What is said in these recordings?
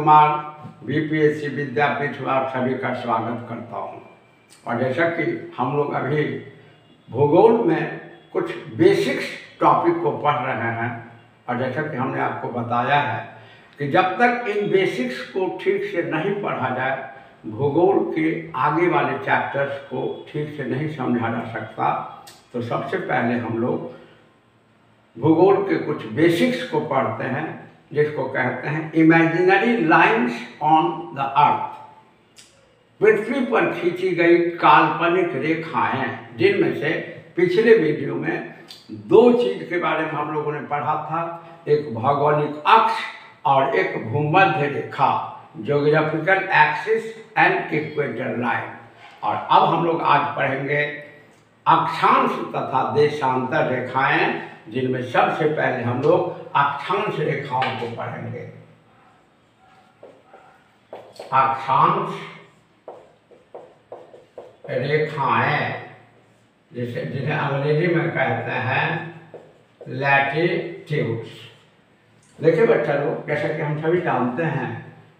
Kumar BPSC विद्यापीठ में आप सभी का स्वागत करता हूं। और जैसा कि हम लोग अभी भूगोल में कुछ बेसिक्स टॉपिक को पढ़ रहे हैं, और जैसा कि हमने आपको बताया है कि जब तक इन बेसिक्स को ठीक से नहीं पढ़ा जाए, भूगोल के आगे वाले चैप्टर्स को ठीक से नहीं समझा जा सकता। तो सबसे पहले हम लोग भूगोल के कुछ बेसिक्स को पढ़ते हैं, जिसको कहते हैं imaginary lines on the earth. पृथ्वी पर खींची गई काल्पनिक रेखाएं, जिनमें से पिछले वीडियो में दो चीज के बारे में हम लोगों ने पढ़ा था, एक भौगोलिक अक्ष और एक भूमध्य रेखा, geographical axis and equator line. और अब हम लोग आज पढ़ेंगे अक्षांश तथा देशांतर रेखाएं, जिनमें सबसे पहले हम लोग अक्षांश रेखाओं को पढ़ेंगे। अक्षांश रेखाएं जिन्हें अंग्रेजी में कहते हैं लैटिट्यूड्स। देखिए बच्चा लोग, जैसा कि हम सभी जानते हैं,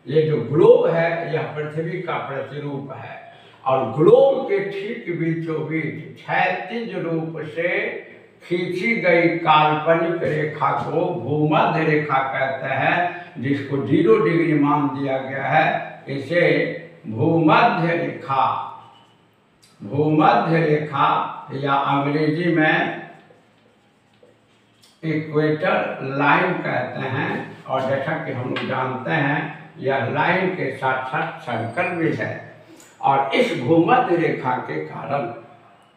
ये जो ग्लोब है यह पृथ्वी का प्रतिरूप है, और ग्लोब के ठीक बीचों बीच क्षैतिज रूप से खींची गई काल्पनिक रेखा को भूमध्य रेखा कहते हैं, जिसको 0 डिग्री मान दिया गया है। इसे भूमध्य रेखा, भूमध्य रेखा या अंग्रेजी में इक्वेटर लाइन कहते हैं। और जैसा कि हम लोग जानते हैं, यह लाइन के साथ साथ सर्कल भी है। और इस भूमध्य रेखा के कारण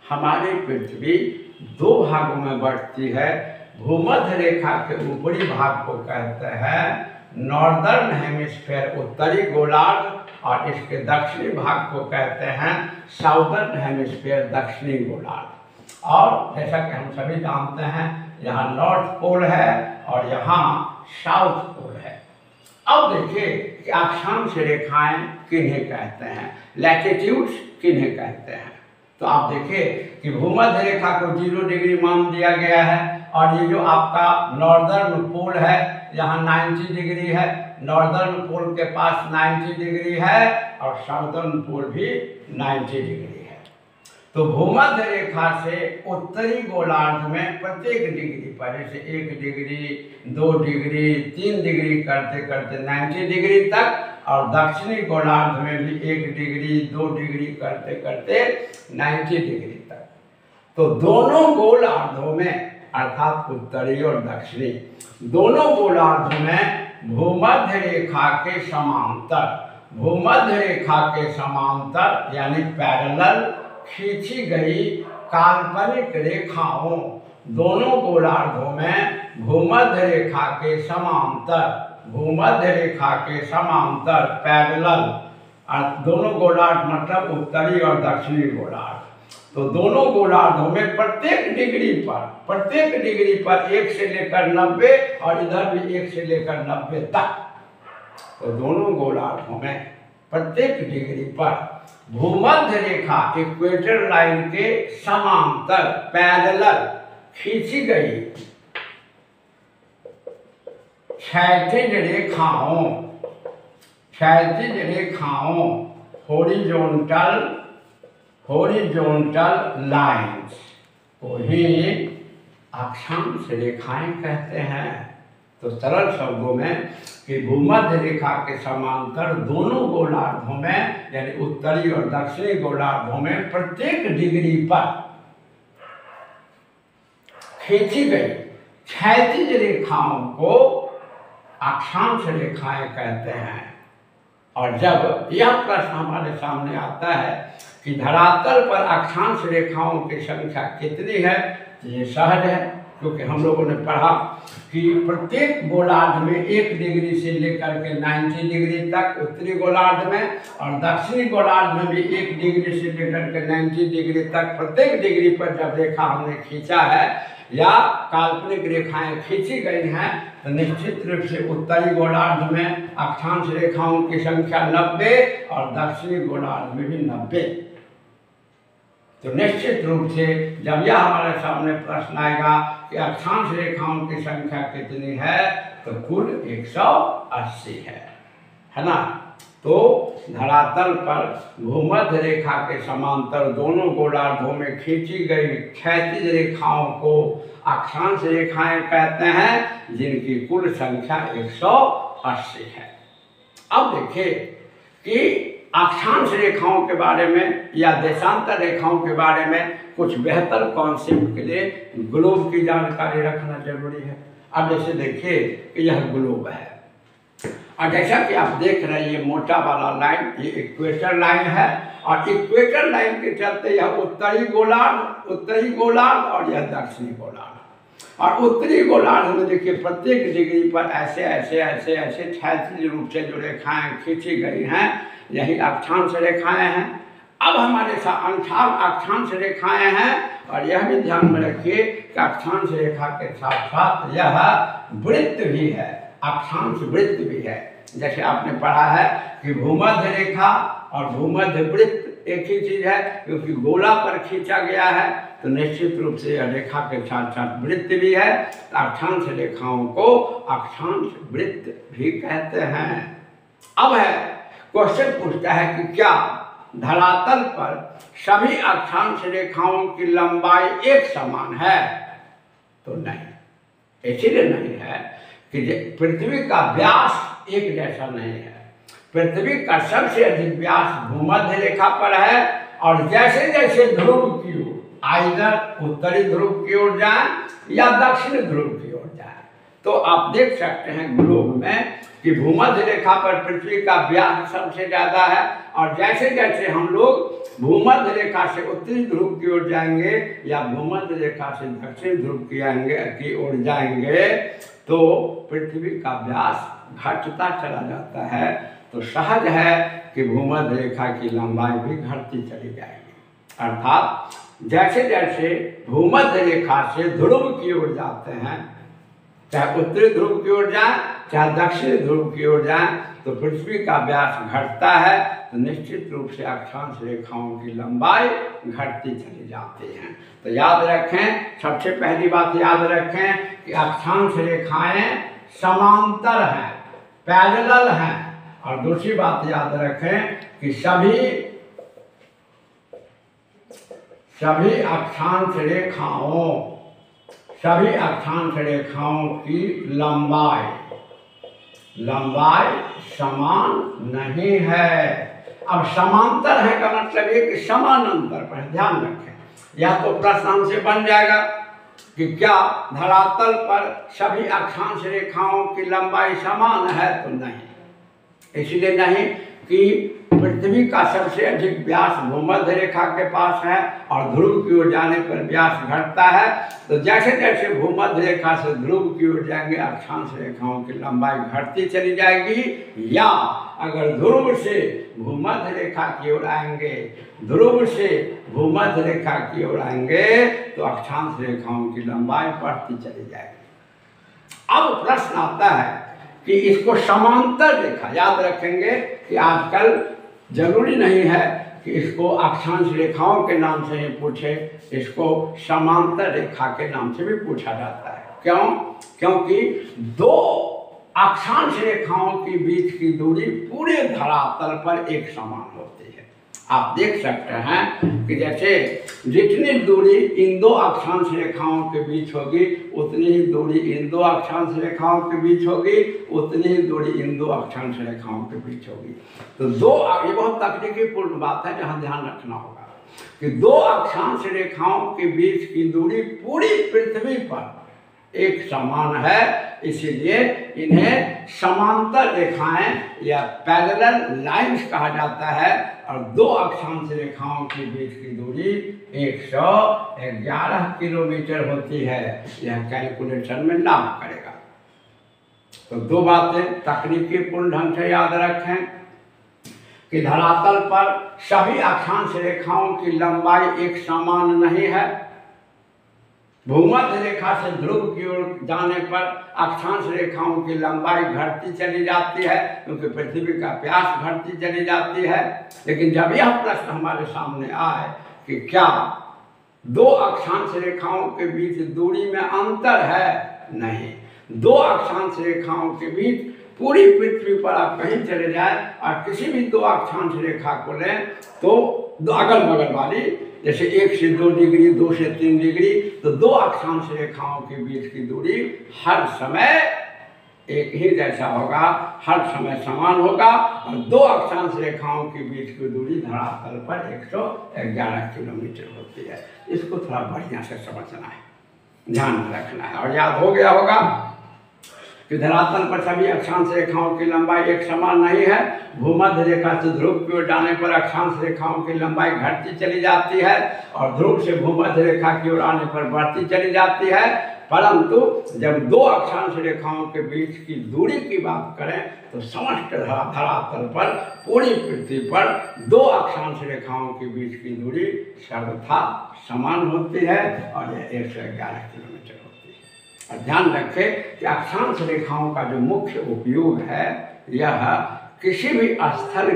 हमारी पृथ्वी दो भागों में बढ़ती है। भूमध्य रेखा के ऊपरी भाग को कहते हैं नॉर्दर्न हेमिस्फीयर, उत्तरी गोलार्ध, और इसके दक्षिणी भाग को कहते हैं साउदर्न हेमिस्फीयर, दक्षिणी गोलार्ध। और जैसा कि हम सभी जानते हैं, यहाँ नॉर्थ पोल है और यहाँ साउथ पोल है। अब देखिए कि अक्षांश रेखाएं किन्हें कहते हैं, लैटिट्यूड्स किन्हें कहते हैं। तो आप देखिए कि भूमध्य रेखा को 0 डिग्री मान दिया गया है, और ये जो आपका नॉर्दर्न पोल है यहाँ 90 डिग्री है, नॉर्दर्न पोल के पास 90 डिग्री है, और साउदर्न पोल भी 90 डिग्री है। तो भूमध्य रेखा से उत्तरी गोलार्ध में प्रत्येक डिग्री पर, जैसे 1 डिग्री, 2 डिग्री, 3 डिग्री करते करते 90 डिग्री तक, और दक्षिणी गोलार्ध में भी 1 डिग्री, 2 डिग्री करते करते 90 डिग्री तक। तो दोनों गोलार्धों में, अर्थात उत्तरी और दक्षिणी, दोनों गोलार्ध में भूमध्य रेखा के समांतर, भूमध्य रेखा के समांतर यानी पैरेलल खींची गई काल्पनिक रेखाओं, दोनों गोलार्धों में भूमध्य रेखा के समांतर, भूमध्य रेखा के समांतर पैरेलल, दोनों गोलार्ध मतलब उत्तरी और दक्षिणी गोलार्ध, तो दोनों गोलार्धों में प्रत्येक डिग्री पर 1 से लेकर 90 और इधर भी 1 से लेकर 90 तक, तो दोनों गोलार्धों में प्रत्येक डिग्री पर भूमध्य रेखा इक्वेटर लाइन के समांतर पैरेलल खींची गई क्षैतिज रेखाओं हॉरिजॉन्टल लाइंस को ही अक्षांश रेखाएं कहते हैं। तो सरल शब्दों में कि भूमध्य रेखा के समांतर दोनों गोलार्धों में, यानी उत्तरी और दक्षिणी गोलार्धों में प्रत्येक डिग्री पर खींची गई क्षैतिज रेखाओं को अक्षांश रेखाएं कहते हैं। और जब यह प्रश्न हमारे सामने आता है कि धरातल पर अक्षांश रेखाओं की संख्या कितनी है, तो ये सहज है, क्योंकि हम लोगों ने पढ़ा कि प्रत्येक गोलार्ध में 1 डिग्री से लेकर के 90 डिग्री तक उत्तरी गोलार्ध में, और दक्षिणी गोलार्ध में भी 1 डिग्री से लेकर के 90 डिग्री तक प्रत्येक डिग्री पर जब रेखा हमने खींचा है या काल्पनिक रेखाएं खींची गई हैं, तो निश्चित रूप से उत्तरी गोलार्ध में अक्षांश रेखाओं की संख्या 90 और दक्षिणी गोलार्ध में भी 90। तो निश्चित रूप से जब यह हमारे सामने प्रश्न आएगा कि अक्षांश रेखाओं की संख्या कितनी है, तो कुल 180 है। है ना। तो धरातल पर भूमध्य रेखा के समांतर दोनों गोलार्धों में खींची गई क्षैतिज रेखाओं को अक्षांश रेखाएं कहते हैं, जिनकी कुल संख्या 180 है। अब देखिए कि अक्षांश रेखाओं के बारे में या देशांतर रेखाओं के बारे में कुछ बेहतर कॉन्सेप्ट के लिए ग्लोब की जानकारी रखना जरूरी है। अब जैसे देखिए कि यह ग्लोब है, और जैसा कि आप देख रहे हैं ये मोटा वाला लाइन ये इक्वेटर लाइन है, और इक्वेटर लाइन के चलते यह उत्तरी गोलार्ध और यह दक्षिणी गोलार्ध। और उत्तरी गोलार्ध में देखिए प्रत्येक डिग्री पर ऐसे ऐसे ऐसे ऐसे क्षैतिज रूप से जो रेखाएं खींची गई हैं, यही अक्षांश रेखाएं हैं। अब हमारे साथ अक्षांश रेखाएं हैं, और यह भी ध्यान में रखिए कि अक्षांश रेखा के साथ साथ यह वृत्त भी है, अक्षांश वृत्त भी है। जैसे आपने पढ़ा है कि भूमध्य रेखा और भूमध्य वृत्त एक ही चीज है, क्योंकि गोला पर खींचा गया है, तो निश्चित रूप से यह रेखा के साथ साथ वृत्त भी है। तो अक्षांश रेखाओं को अक्षांश वृत्त भी कहते हैं। अब है क्वेश्चन पूछता है कि क्या धरातल पर सभी अक्षांश रेखाओं की लंबाई एक समान है? तो नहीं, इसलिए नहीं है कि पृथ्वी का व्यास एक जैसा नहीं है। पृथ्वी का सबसे अधिक व्यास भूमध्य रेखा पर है, और जैसे जैसे ध्रुव की ओर, आइदर उत्तरी ध्रुव की ओर जाए या दक्षिण ध्रुव की ओर जाए, तो आप देख सकते हैं ग्लोब में कि भूमध्य रेखा पर पृथ्वी का व्यास सबसे ज्यादा है, और जैसे जैसे हम लोग भूमध्य रेखा से उत्तरी ध्रुव की ओर जाएंगे या भूमध्य रेखा से दक्षिण ध्रुव की ओर जाएंगे, तो पृथ्वी का व्यास घटता चला जाता है। तो सहज है कि भूमध्य रेखा की लंबाई भी घटती चली जाएगी। अर्थात जैसे जैसे भूमध्य रेखा से ध्रुव की ओर जाते हैं, चाहे उत्तरी ध्रुव की ओर जाए चाहे दक्षिणी ध्रुव की ओर जाए, तो पृथ्वी का व्यास घटता है, तो निश्चित रूप से अक्षांश रेखाओं की लंबाई घटती चली जाती है। तो याद रखें, सबसे पहली बात याद रखें कि अक्षांश रेखाएं समांतर हैं, पैरेलल हैं। और दूसरी बात याद रखें कि सभी अक्षांश रेखाओं की लंबाई समान नहीं है। अब समांतर है का मतलब ये कि समानांतर पर ध्यान रखें। या तो प्रश्न हमसे बन जाएगा कि क्या धरातल पर सभी अक्षांश रेखाओं की लंबाई समान है? तो नहीं, इसलिए नहीं कि पृथ्वी का सबसे अधिक व्यास भूमध्य रेखा के पास है, और ध्रुव की ओर जाने पर व्यास घटता है। तो जैसे जैसे भूमध्य रेखा से ध्रुव की ओर जाएंगे, अक्षांश रेखाओं की लंबाई घटती चली जाएगी। या अगर ध्रुव से भूमध्य रेखा की ओर आएंगे, तो अक्षांश रेखाओं की लंबाई बढ़ती चली जाएगी। अब प्रश्न आता है कि इसको समांतर रेखा, याद रखेंगे कि आजकल जरूरी नहीं है कि इसको अक्षांश रेखाओं के नाम से ही पूछे, इसको समांतर रेखा के नाम से भी पूछा जाता है। क्यों? क्योंकि दो अक्षांश रेखाओं के बीच की दूरी पूरे धरातल पर एक समान होती है। आप देख सकते हैं कि जैसे जितनी दूरी इन दो अक्षांश रेखाओं के बीच होगी, उतनी ही दूरी इन दो अक्षांश रेखाओं के बीच होगी, उतनी ही दूरी इन दो अक्षांश रेखाओं के बीच होगी। तो ये बहुत तकनीकी पूर्ण बात है, जहाँ ध्यान रखना होगा कि दो अक्षांश रेखाओं के बीच की दूरी पूरी पृथ्वी पर एक समान है, इसीलिए इन्हें समांतर रेखाएं या पैरेलल लाइंस कहा जाता है। और दो अक्षांश रेखाओं के बीच की दूरी 111 किलोमीटर होती है। यह कैलकुलेशन में नाम करेगा। तो दो बातें तकनीकी पूर्ण ढंग से याद रखें कि धरातल पर सभी अक्षांश रेखाओं की लंबाई एक समान नहीं है। भूमध्य रेखा से ध्रुव की ओर जाने पर अक्षांश रेखाओं की लंबाई घटती चली जाती है, क्योंकि पृथ्वी का व्यास घटती चली जाती है। लेकिन जब यह प्रश्न हमारे सामने आए कि क्या दो अक्षांश रेखाओं के बीच दूरी में अंतर है, नहीं, दो अक्षांश रेखाओं के बीच पूरी पृथ्वी पर आप कहीं चले जाए और किसी भी दो अक्षांश रेखा को लें तो अगल बगल वाली, जैसे 1 से 2 डिग्री, 2 से 3 डिग्री, तो दो अक्षांश रेखाओं के बीच की दूरी हर समय एक ही जैसा होगा, हर समय समान होगा। और दो अक्षांश रेखाओं के बीच की दूरी धरातल पर 111 किलोमीटर होती है। इसको थोड़ा बढ़िया से समझना है, ध्यान में रखना है। और याद हो गया होगा कि धरातल पर सभी अक्षांश रेखाओं की लंबाई एक समान नहीं है। भूमध्य रेखा से ध्रुव की ओर जाने पर अक्षांश रेखाओं की लंबाई घटती चली जाती है और ध्रुव से भूमध्य रेखा की ओर आने पर बढ़ती चली जाती है। परंतु जब दो अक्षांश रेखाओं के बीच की दूरी की बात करें तो समस्त धरातल पर, पूरी पृथ्वी पर दो अक्षांश रेखाओं के बीच की दूरी सर्वथा समान होती है और यह 111 किलोमीटर होती है। और ध्यान रखें कि अक्षांश रेखाओं का जो मुख्य उपयोग है यह किसी भी स्थल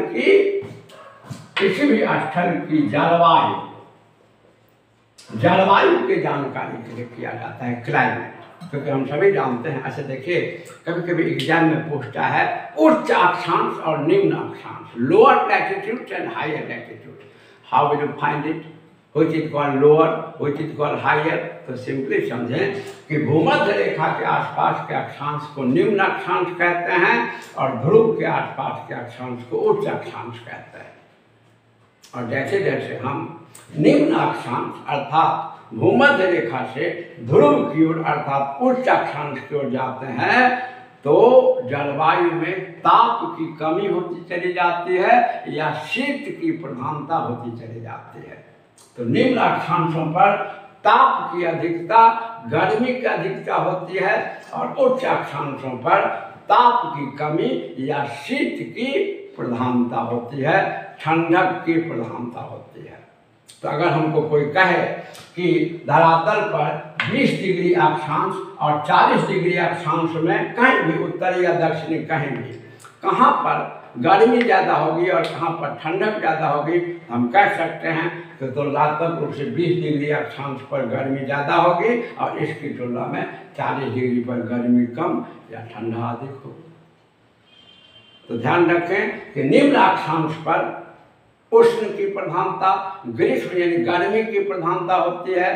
की जलवायु की जानकारी के लिए किया जाता है, क्लाइमेट। क्योंकि हम सभी जानते हैं, ऐसे देखिए कभी कभी एग्जाम में पूछता है उच्च अक्षांश और निम्न अक्षांश, lower latitude and higher latitude, how will you find it, which is called lower, which is called higher. तो सिंपली समझें कि भूमध्य रेखा के आसपास के अक्षांश को निम्न अक्षांश कहते हैं और ध्रुव के आसपास के अक्षांश को उच्च अक्षांश कहते हैं। और जैसे जैसे हम निम्न अक्षांश अर्थात भूमध्य रेखा से ध्रुव की ओर अर्थात उच्च अक्षांश की ओर जाते हैं तो जलवायु में ताप की कमी होती चली जाती है या शीत की प्रधानता होती चली जाती है। तो निम्न अक्षांशों पर ताप की अधिकता, गर्मी की अधिकता होती है और उच्च अक्षांशों पर ताप की कमी या शीत की प्रधानता होती है, ठंडक की प्रधानता होती है। तो अगर हमको कोई कहे कि धरातल पर 20 डिग्री अक्षांश और 40 डिग्री अक्षांश में कहीं भी, उत्तरी या दक्षिणी कहीं भी, कहाँ पर गर्मी ज़्यादा होगी और कहाँ पर ठंडक ज़्यादा होगी, हम कह सकते हैं कि तुलनात्मक रूप से 20 डिग्री अक्षांश पर गर्मी ज़्यादा होगी और इसकी तुलना में 40 डिग्री पर गर्मी कम या ठंडा अधिक होगी। तो ध्यान रखें कि निम्न अक्षांश पर उष्ण की प्रधानता, ग्रीष्म यानी गर्मी की प्रधानता होती है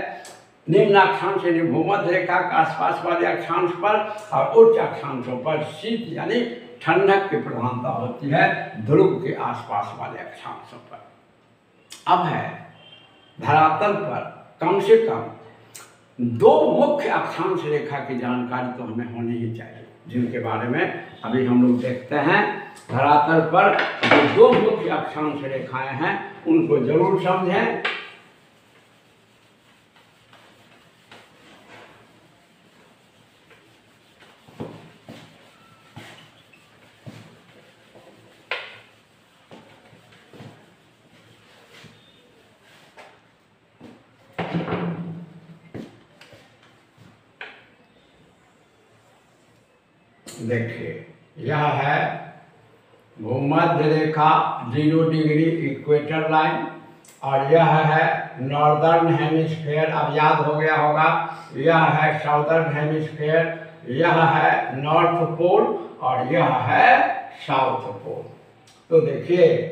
निम्न अक्षांश यानी भूमध्य रेखा के आसपास वाले अक्षांश पर, और उच्च अक्षांशों पर शीत यानी ठंडक की प्रधानता होती है ध्रुव के आसपास वाले अक्षांशों पर। अब है धरातल पर कम से कम दो मुख्य अक्षांश रेखा की जानकारी तो हमें होनी ही चाहिए, जिनके बारे में अभी हम लोग देखते हैं। धरातल पर जो दो मुख्य अक्षांश रेखाएं हैं उनको जरूर समझें। देखिए यह है भूमध्य रेखा 0 डिग्री इक्वेटर लाइन और यह है नॉर्दर्न हेमिस्फीयर, अब याद हो गया होगा। यह है साउदर्न हेमिस्फीयर, यह है नॉर्थ पोल और यह है साउथ पोल। तो देखिए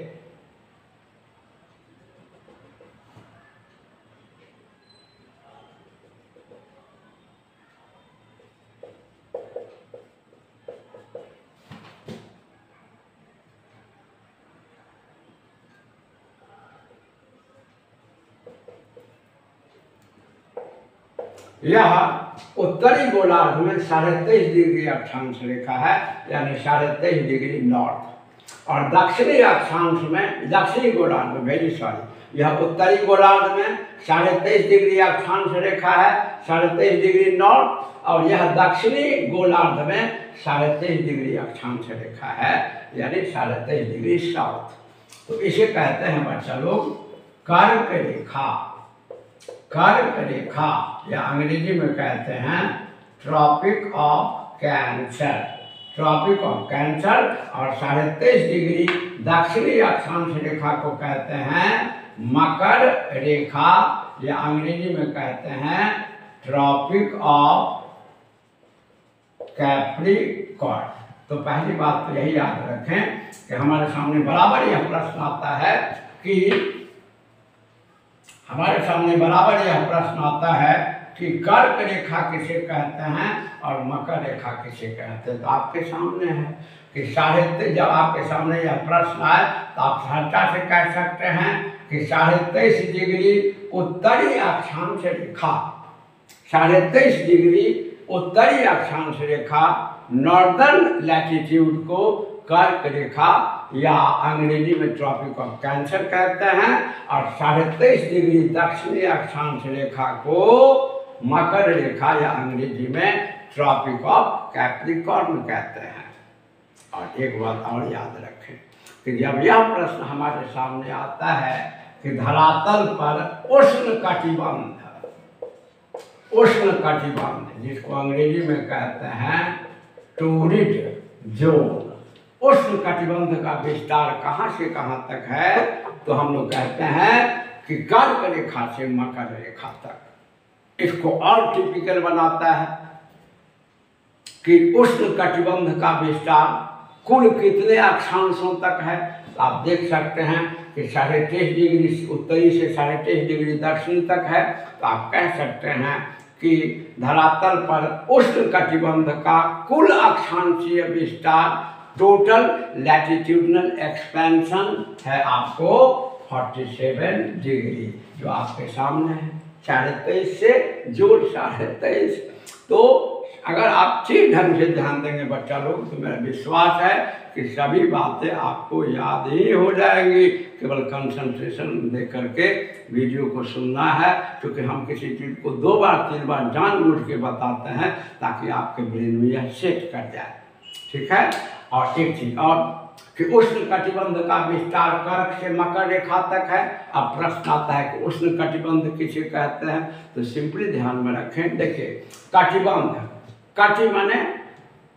यह उत्तरी गोलार्ध में 23.5 डिग्री अक्षांश रेखा है, यानी 23.5 डिग्री नॉर्थ। और दक्षिणी अक्षांश में, दक्षिणी गोलार्ध में, वेरी सॉरी, यह उत्तरी गोलार्ध में 23.5 डिग्री अक्षांश रेखा है, 23.5 डिग्री नॉर्थ, और यह दक्षिणी गोलार्ध में 23.5 डिग्री अक्षांश रेखा है, यानी 23.5 डिग्री साउथ। तो इसे कहते हैं बच्चा लोग कर्क रेखा। कर्क रेखा या अंग्रेजी में कहते हैं tropic of cancer, tropic of cancer. और 23.5 डिग्री दक्षिणी अक्षांश रेखा को कहते हैं मकर रेखा या अंग्रेजी में कहते हैं ट्रॉपिक ऑफ कैप्रिकॉर्न। तो पहली बात तो यही याद रखें कि हमारे सामने बराबर यह प्रश्न आता है कि कर्क रेखा किसे कहते हैं और मकर रेखा किसे कहते हैं। तो आपके सामने है कि जब आपके सामने यह प्रश्न आए तो आप सहजता से कह सकते हैं कि 23.5 डिग्री उत्तरी अक्षांश रेखा, 23.5 डिग्री उत्तरी अक्षांश रेखा नॉर्दर्न लैटिट्यूड को कर्क रेखा या अंग्रेजी में ट्रॉपिक ऑफ कैंसर कहते हैं, और 23.5 डिग्री दक्षिणी अक्षांश रेखा को मकर रेखा या अंग्रेजी में ट्रॉपिक ऑफ कैप्रिकॉर्न कहते हैं। और एक बात और याद रखें कि जब यह प्रश्न हमारे सामने आता है कि धरातल पर उष्ण कटिबंध जिसको अंग्रेजी में कहते हैं टोरिड जोन, उष्ण कटिबंध का विस्तार कहाँ से कहाँ तक है, तो हम लोग कहते हैं कि कर्क रेखा से मकर रेखा तक। इसको और टिपिकल बनाता है कि उष्ण कटिबंध का विस्तार कुल कितने अक्षांशों तक है। तो आप देख सकते हैं कि 23.5 डिग्री उत्तरी से 23.5 डिग्री दक्षिणी तक है। तो आप कह सकते हैं कि धरातल पर उष्ण कटिबंध का कुल अक्षांशीय विस्तार, टोटल लैटिट्यूडनल एक्सपेंशन है आपको 47 डिग्री, जो आपके सामने है। 23.5 से जोड़ 23.5। तो अगर आप ठीक ढंग से ध्यान देंगे बच्चा लोग, तो मेरा विश्वास है कि सभी बातें आपको याद ही हो जाएंगी। केवल कंसंट्रेशन दे करके वीडियो को सुनना है, क्योंकि हम किसी चीज़ को 2 बार 3 बार जानबूझ के बताते हैं ताकि आपके ब्रेन में यह सेट कर जाए। ठीक है। और एक चीज और कि उष्ण कटिबंध का विस्तार कर्क से मकर रेखा तक है। अब प्रश्न आता है कि उष्ण कटिबंध किसे कहते हैं, तो सिंपली ध्यान में रखें। देखिए, कटिबंध, कटि माने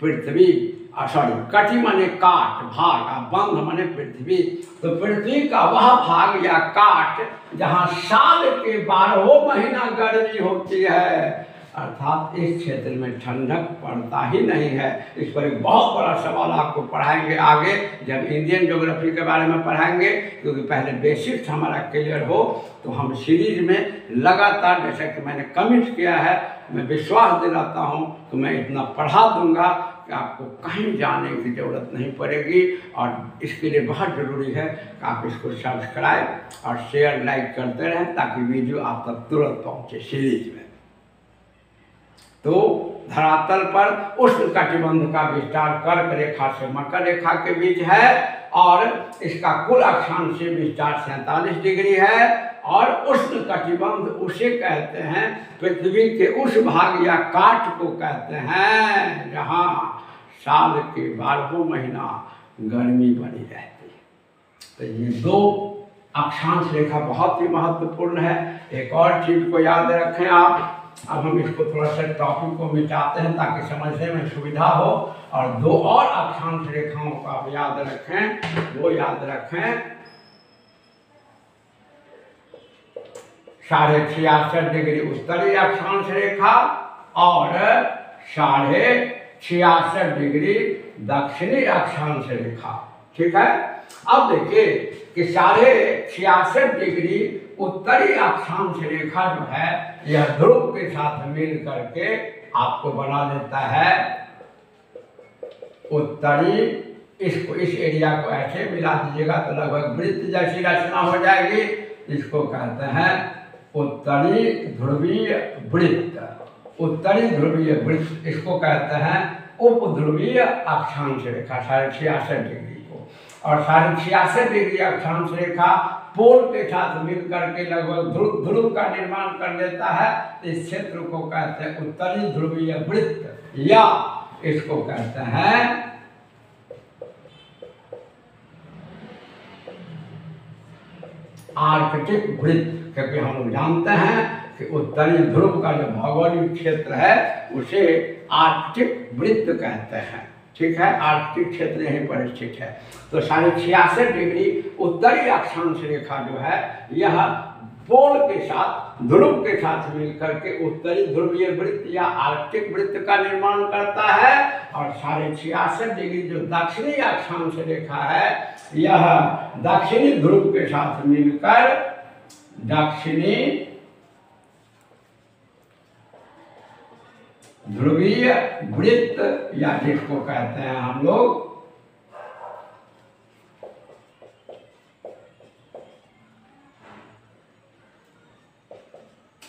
पृथ्वी, कटि माने काट भाग, और बंध माने पृथ्वी। तो पृथ्वी का वह भाग या काट जहाँ साल के 12 महीना गर्मी होती है, अर्थात इस क्षेत्र में ठंडक पड़ता ही नहीं है। इस पर एक बहुत बड़ा सवाल आपको पढ़ाएंगे आगे, जब इंडियन ज्योग्राफी के बारे में पढ़ाएंगे, क्योंकि पहले बेसिक्स हमारा क्लियर हो। तो हम सीरीज में लगातार, जैसा कि मैंने कमिट किया है, मैं विश्वास दिलाता हूँ कि मैं इतना पढ़ा दूंगा कि आपको कहीं जाने की ज़रूरत नहीं पड़ेगी। और इसके लिए बहुत ज़रूरी है कि आप इसको सब्सक्राइब और शेयर लाइक करते रहें, ताकि वीडियो आप तक तुरंत पहुँचे सीरीज में। तो धरातल पर उष्ण कटिबंध का विस्तार कर्क रेखा से मकर रेखा के बीच है, और इसका कुल अक्षांशीय विस्तार 47 डिग्री है। और उष्ण कटिबंध उसे कहते हैं, पृथ्वी के उस भाग या काट को कहते हैं जहाँ साल के 12 महीना गर्मी बनी रहती है। तो ये 2 अक्षांश रेखा बहुत ही महत्वपूर्ण है। एक और चीज को याद रखें आप। अब हम इसको थोड़ा सा टॉपिक को मिटाते हैं ताकि समझने में सुविधा हो। और 2 और अक्षांश रेखाओं को आप याद रखें। वो याद रखें 66.5 डिग्री उत्तरी अक्षांश रेखा और 66.5 डिग्री दक्षिणी अक्षांश रेखा। ठीक है। अब देखिए कि 66.5 डिग्री उत्तरी अक्षांश रेखा जो है, यह ध्रुव के साथ मिल करके आपको बना देता है उत्तरी। इसको, इस एरिया को ऐसे मिला दीजिएगा तो लगभग वृत्त जैसी रचना हो जाएगी। इसको कहते हैं उत्तरी ध्रुवीय वृत्त। उत्तरी ध्रुवीय वृत्त इसको कहते हैं उपध्रुवीय अक्षांश रेखा 66.5 डिग्री को। और 66.5 डिग्री अक्षांश रेखा पोल के साथ मिल करके लगभग ध्रुव का निर्माण कर देता है। इस क्षेत्र को कहते हैं उत्तरी ध्रुवीय वृत्त, या इसको कहते हैं आर्कटिक वृत्त। क्योंकि हम लोग जानते हैं कि उत्तरी ध्रुव का जो भौगोलिक क्षेत्र है उसे आर्कटिक वृत्त कहते हैं। ठीक है। आर्कटिक क्षेत्र यहीं पर स्थित है। तो 66.5 डिग्री उत्तरी अक्षांश रेखा जो है, यह पोल के साथ, ध्रुव के साथ मिलकर के उत्तरी ध्रुवीय वृत्त या आर्कटिक वृत्त का निर्माण करता है। और 66.5 डिग्री जो दक्षिणी अक्षांश रेखा है, यह दक्षिणी ध्रुव के साथ मिलकर दक्षिणी ध्रुवीय वृत्त या जिसको कहते हैं हम लोग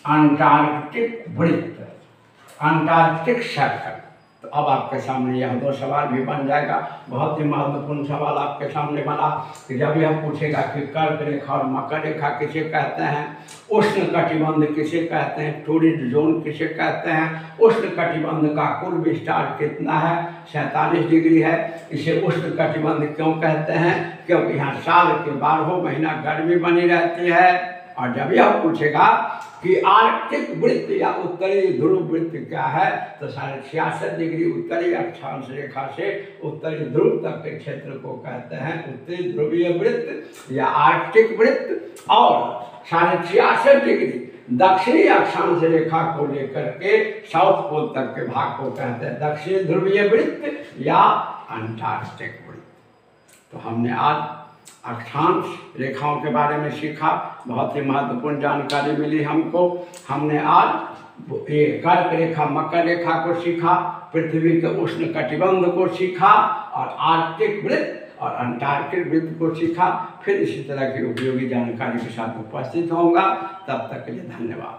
अंटार्कटिक वृत्त, अंटार्कटिक सर्कल। तो अब आपके सामने यह 2 सवाल भी बन जाएगा। बहुत ही महत्वपूर्ण सवाल आपके सामने बना कि जब यह पूछेगा कि कर्क रेखा और मकर रेखा किसे कहते हैं, उष्ण कटिबंध किसे कहते हैं, टोरिड जोन किसे कहते हैं, उष्ण कटिबंध का कुल विस्तार कितना है, 47 डिग्री है। इसे उष्ण कटिबंध क्यों कहते हैं, क्योंकि यहाँ साल के 12 महीना गर्मी बनी रहती है। और जब यह पूछेगा कि आर्कटिक वृत्त या उत्तरी ध्रुव वृत्त क्या है, तो 66.5 डिग्री उत्तरी अक्षांश रेखा से उत्तरी ध्रुव तक के क्षेत्र को कहते हैं उत्तरी ध्रुवीय वृत्त या आर्कटिक वृत्त। और 66.5 डिग्री दक्षिणी अक्षांश रेखा को लेकर के साउथ पोल तक के भाग को कहते हैं दक्षिणी ध्रुवीय वृत्त या अंटार्कटिक वृत्त। तो हमने आज अक्षांश रेखाओं के बारे में सीखा, बहुत ही महत्वपूर्ण जानकारी मिली हमको। हमने आज ये कर्क रेखा, मकर रेखा को सीखा, पृथ्वी के उष्ण कटिबंध को सीखा और आर्कटिक वृत्त और अंटार्कटिक वृत्त को सीखा। फिर इसी तरह की उपयोगी जानकारी के साथ उपस्थित होऊंगा। तब तक के लिए धन्यवाद।